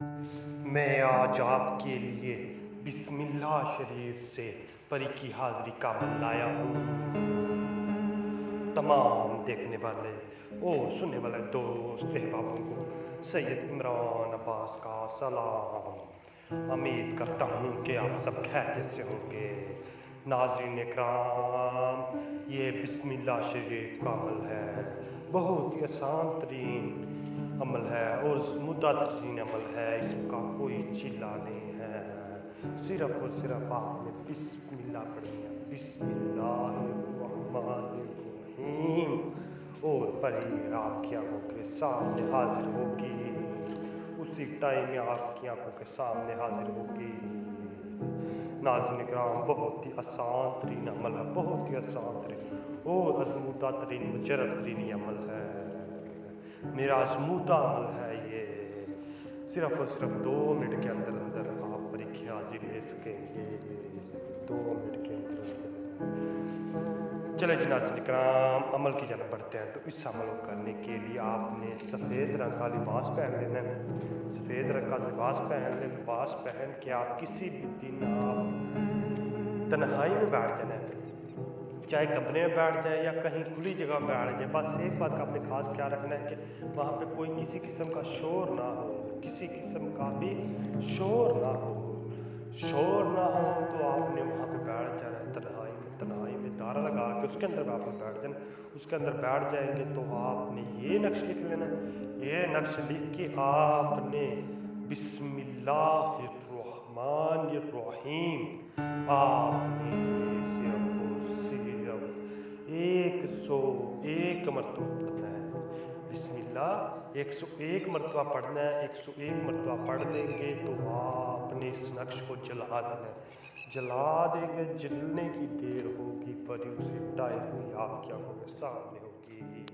मैं आज आपके लिए बिस्मिल्लाह शरीफ से परी की हाजिरी का मन लाया हूँ। तमाम देखने वाले और सुनने वाले दोस्त अहबाबों को सैयद इमरान अब्बास का सलाम। उम्मीद करता हूँ कि आप सब खैरियत से होंगे। नाज़रीन इकराम, ये बिस्मिल्लाह शरीफ का अमल है, बहुत ही आसान तरीन अमल है और मुद्दा तरीन अमल है। इसका कोई चिल्ला नहीं है, सिर्फ और सिर्फ आपने बिस्मिल्लाह पढ़नी है, बिस्मिल्लाहिर्रहमानिर्रहीम, और परी आपकी आंखों के सामने हाजिर होगी। उसी टाइम में आपकी आंखों के सामने हाजिर होगी। नाज़रीन इकराम, बहुत ही आसान तरीन अमल है, बहुत ही आसान तरीन और आजमूदा तरीन मुजर्रब तरीन अमल है। मेरा आजमूदा अमल है ये। सिर्फ और सिर्फ 2 मिनट के अंदर अंदर आप परीक्षा हाजिर ले सकेंगे। 2 मिनट के अंदर अंदर। चले जी नाज़रीन इकराम, अमल की जानब बढ़ते हैं। तो इस अमल को करने के लिए आपने सफ़ेद रंग का लिबास पहन लेना है। सफ़ेद रंग का लिबास पहन ले। लिबास पहन के आप किसी भी दिन आप तन्हाई में बैठ जाना है, चाहे कमरे में बैठ जाए या कहीं खुली जगह में बैठ जाए। बस एक बात का आपने खास ख्याल रखना है कि वहाँ पे कोई किसी किस्म का शोर ना हो, किसी किस्म का भी शोर ना हो। शोर ना हो तो आपने वहाँ पे बैठ जाना है तन्हाई में दारा लगा के उसके अंदर आपने बैठ जाना। उसके अंदर बैठ जाएंगे तो आपने ये नक्श लिख लेना। ये नक्श लिख के आपने बिस्मिल्लाहिर्रहमानिर्रहीम आपने ये सिर्फ और सिर्फ 101 मरतबा पढ़ना है। बिस्मिल्लाह 101 मरतबा पढ़ना है। 101 मरतबा पढ़ देंगे तो आपने इस नक्श को जला देना है। जला देंगे, जलने की देर होगी पर उसी टाइम में आपकी आंखों के सामने होगी।